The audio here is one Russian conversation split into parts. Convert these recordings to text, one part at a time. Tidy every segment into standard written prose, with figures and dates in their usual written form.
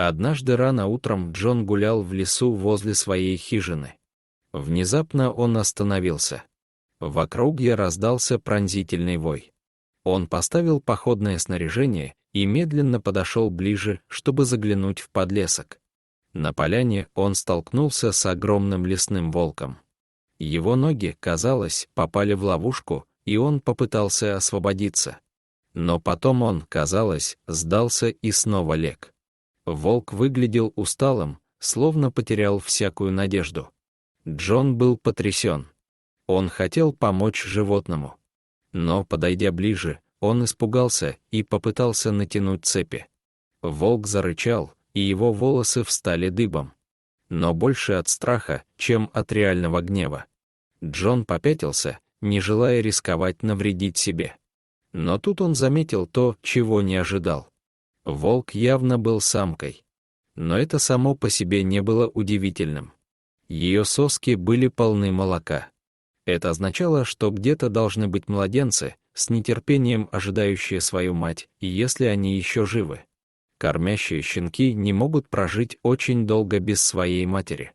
Однажды рано утром Джон гулял в лесу возле своей хижины. Внезапно он остановился. В округе раздался пронзительный вой. Он поставил походное снаряжение и медленно подошел ближе, чтобы заглянуть в подлесок. На поляне он столкнулся с огромным лесным волком. Его ноги, казалось, попали в ловушку, и он попытался освободиться. Но потом он, казалось, сдался и снова лег. Волк выглядел усталым, словно потерял всякую надежду. Джон был потрясен. Он хотел помочь животному. Но, подойдя ближе, он испугался и попытался натянуть цепи. Волк зарычал, и его волосы встали дыбом. Но больше от страха, чем от реального гнева. Джон попятился, не желая рисковать навредить себе. Но тут он заметил то, чего не ожидал. Волк явно был самкой. Но это само по себе не было удивительным. Ее соски были полны молока. Это означало, что где-то должны быть младенцы, с нетерпением ожидающие свою мать, и если они еще живы. Кормящие щенки не могут прожить очень долго без своей матери.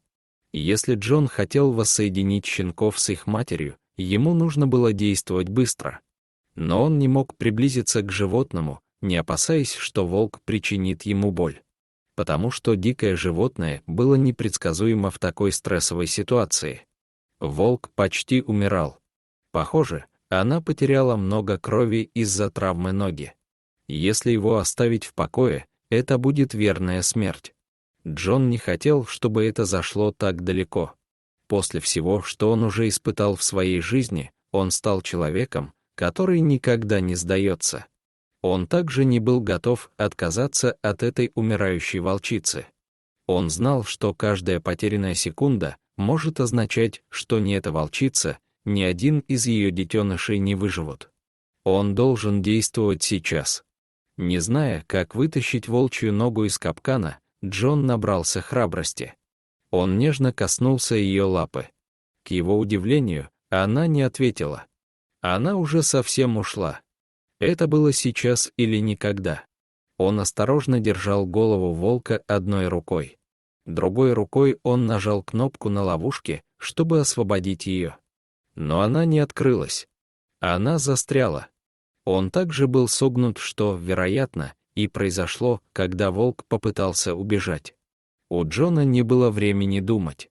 Если Джон хотел воссоединить щенков с их матерью, ему нужно было действовать быстро. Но он не мог приблизиться к животному, не опасаясь, что волк причинит ему боль. Потому что дикое животное было непредсказуемо в такой стрессовой ситуации. Волк почти умирал. Похоже, она потеряла много крови из-за травмы ноги. Если его оставить в покое, это будет верная смерть. Джон не хотел, чтобы это зашло так далеко. После всего, что он уже испытал в своей жизни, он стал человеком, который никогда не сдается. Он также не был готов отказаться от этой умирающей волчицы. Он знал, что каждая потерянная секунда может означать, что ни эта волчица, ни один из ее детенышей не выживут. Он должен действовать сейчас. Не зная, как вытащить волчью ногу из капкана, Джон набрался храбрости. Он нежно коснулся ее лапы. К его удивлению, она не ответила. Она уже совсем ушла. Это было сейчас или никогда. Он осторожно держал голову волка одной рукой. Другой рукой он нажал кнопку на ловушке, чтобы освободить ее. Но она не открылась. Она застряла. Он также был согнут, что, вероятно, и произошло, когда волк попытался убежать. У Джона не было времени думать.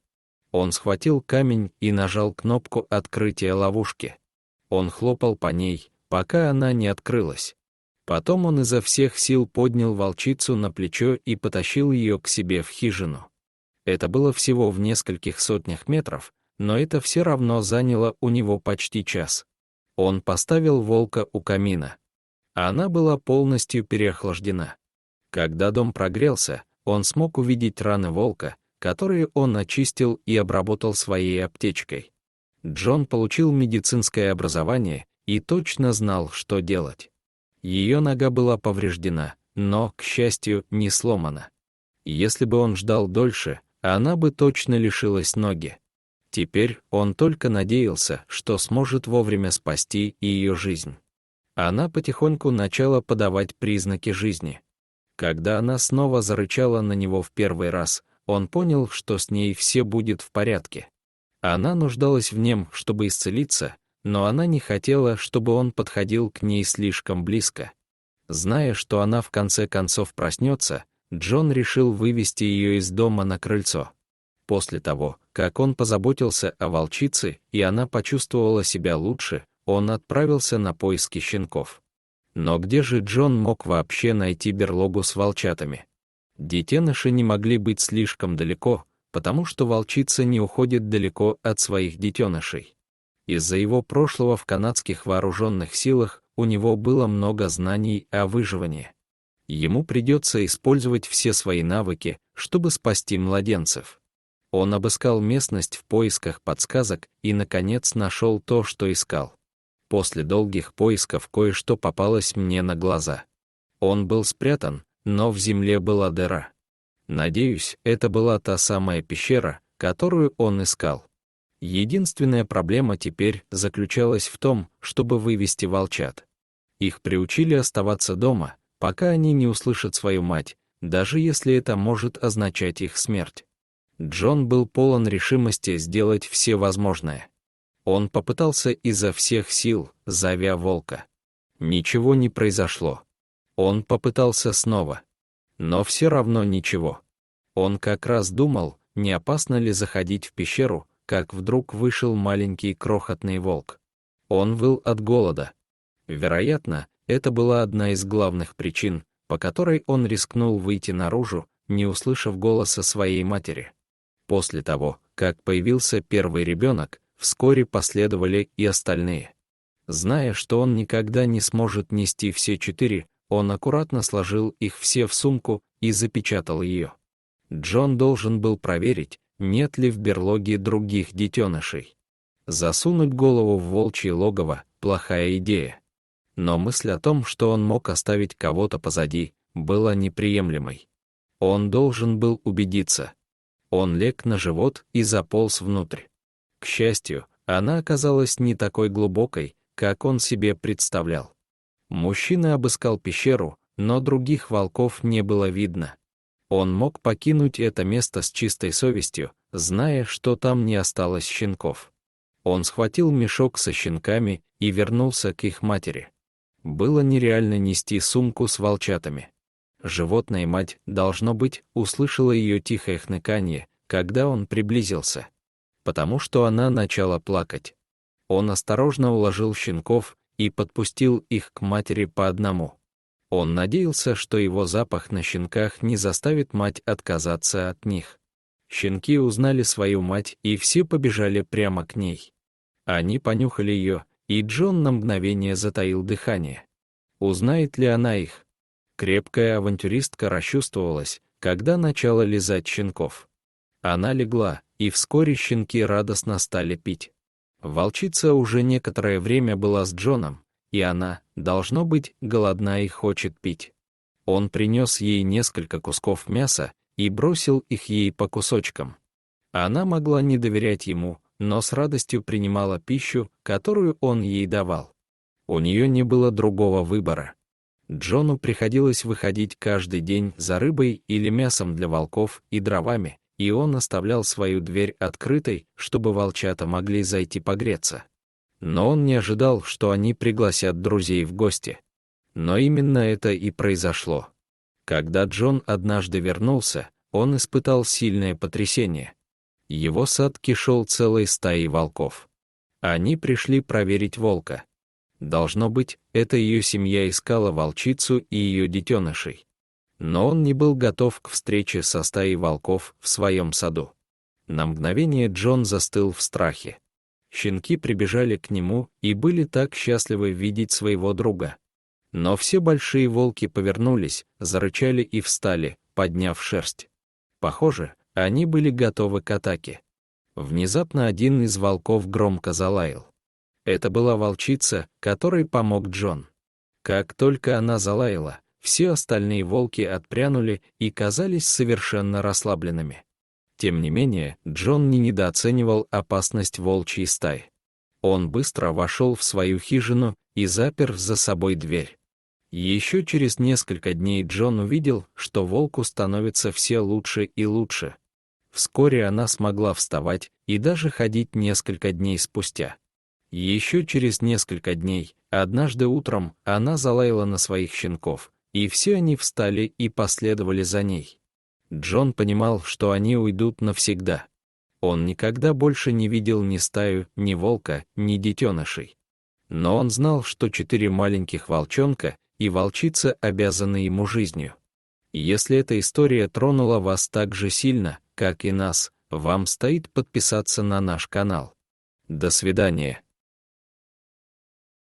Он схватил камень и нажал кнопку открытия ловушки. Он хлопал по ней, пока она не открылась. Потом он изо всех сил поднял волчицу на плечо и потащил ее к себе в хижину. Это было всего в нескольких сотнях метров, но это все равно заняло у него почти час. Он поставил волка у камина. Она была полностью переохлаждена. Когда дом прогрелся, он смог увидеть раны волка, которые он очистил и обработал своей аптечкой. Джон получил медицинское образование и точно знал, что делать. Ее нога была повреждена, но, к счастью, не сломана. Если бы он ждал дольше, она бы точно лишилась ноги. Теперь он только надеялся, что сможет вовремя спасти ее жизнь. Она потихоньку начала подавать признаки жизни. Когда она снова зарычала на него в первый раз, он понял, что с ней все будет в порядке. Она нуждалась в нем, чтобы исцелиться, но она не хотела, чтобы он подходил к ней слишком близко. Зная, что она в конце концов проснется, Джон решил вывести ее из дома на крыльцо. После того, как он позаботился о волчице и она почувствовала себя лучше, он отправился на поиски щенков. Но где же Джон мог вообще найти берлогу с волчатами? Детеныши не могли быть слишком далеко, потому что волчица не уходит далеко от своих детенышей. Из-за его прошлого в канадских вооруженных силах у него было много знаний о выживании. Ему придется использовать все свои навыки, чтобы спасти младенцев. Он обыскал местность в поисках подсказок и, наконец, нашел то, что искал. После долгих поисков кое-что попалось мне на глаза. Он был спрятан, но в земле была дыра. Надеюсь, это была та самая пещера, которую он искал. Единственная проблема теперь заключалась в том, чтобы вывести волчат. Их приучили оставаться дома, пока они не услышат свою мать, даже если это может означать их смерть. Джон был полон решимости сделать все возможное. Он попытался изо всех сил, зовя волка. Ничего не произошло. Он попытался снова. Но все равно ничего. Он как раз думал, не опасно ли заходить в пещеру, как вдруг вышел маленький крохотный волк. Он выл от голода. Вероятно, это была одна из главных причин, по которой он рискнул выйти наружу, не услышав голоса своей матери. После того, как появился первый ребенок, вскоре последовали и остальные. Зная, что он никогда не сможет нести все 4, он аккуратно сложил их все в сумку и запечатал ее. Джон должен был проверить, нет ли в берлоге других детенышей. Засунуть голову в волчье логово — плохая идея. Но мысль о том, что он мог оставить кого-то позади, была неприемлемой. Он должен был убедиться. Он лег на живот и заполз внутрь. К счастью, она оказалась не такой глубокой, как он себе представлял. Мужчина обыскал пещеру, но других волков не было видно. Он мог покинуть это место с чистой совестью, зная, что там не осталось щенков. Он схватил мешок со щенками и вернулся к их матери. Было нереально нести сумку с волчатами. Животная мать, должно быть, услышала ее тихое хныканье, когда он приблизился. Потому что она начала плакать. Он осторожно уложил щенков и подпустил их к матери по одному. Он надеялся, что его запах на щенках не заставит мать отказаться от них. Щенки узнали свою мать и все побежали прямо к ней. Они понюхали ее, и Джон на мгновение затаил дыхание. Узнает ли она их? Крепкая авантюристка расчувствовалась, когда начала лизать щенков. Она легла, и вскоре щенки радостно стали пить. Волчица уже некоторое время была с Джоном, и она, должно быть, голодна и хочет пить. Он принес ей несколько кусков мяса и бросил их ей по кусочкам. Она могла не доверять ему, но с радостью принимала пищу, которую он ей давал. У нее не было другого выбора. Джону приходилось выходить каждый день за рыбой или мясом для волков и дровами, и он оставлял свою дверь открытой, чтобы волчата могли зайти погреться. Но он не ожидал, что они пригласят друзей в гости. Но именно это и произошло. Когда Джон однажды вернулся, он испытал сильное потрясение. Его сад кишел целой стаей волков. Они пришли проверить волка. Должно быть, это ее семья искала волчицу и ее детенышей. Но он не был готов к встрече со стаей волков в своем саду. На мгновение Джон застыл в страхе. Щенки прибежали к нему и были так счастливы видеть своего друга. Но все большие волки повернулись, зарычали и встали, подняв шерсть. Похоже, они были готовы к атаке. Внезапно один из волков громко залаял. Это была волчица, которой помог Джон. Как только она залаяла, все остальные волки отпрянули и казались совершенно расслабленными. Тем не менее, Джон не недооценивал опасность волчьей стаи. Он быстро вошел в свою хижину и запер за собой дверь. Еще через несколько дней Джон увидел, что волку становится все лучше и лучше. Вскоре она смогла вставать и даже ходить несколько дней спустя. Еще через несколько дней, однажды утром, она залаяла на своих щенков, и все они встали и последовали за ней. Джон понимал, что они уйдут навсегда. Он никогда больше не видел ни стаю, ни волка, ни детенышей. Но он знал, что 4 маленьких волчонка и волчица обязаны ему жизнью. Если эта история тронула вас так же сильно, как и нас, вам стоит подписаться на наш канал. До свидания.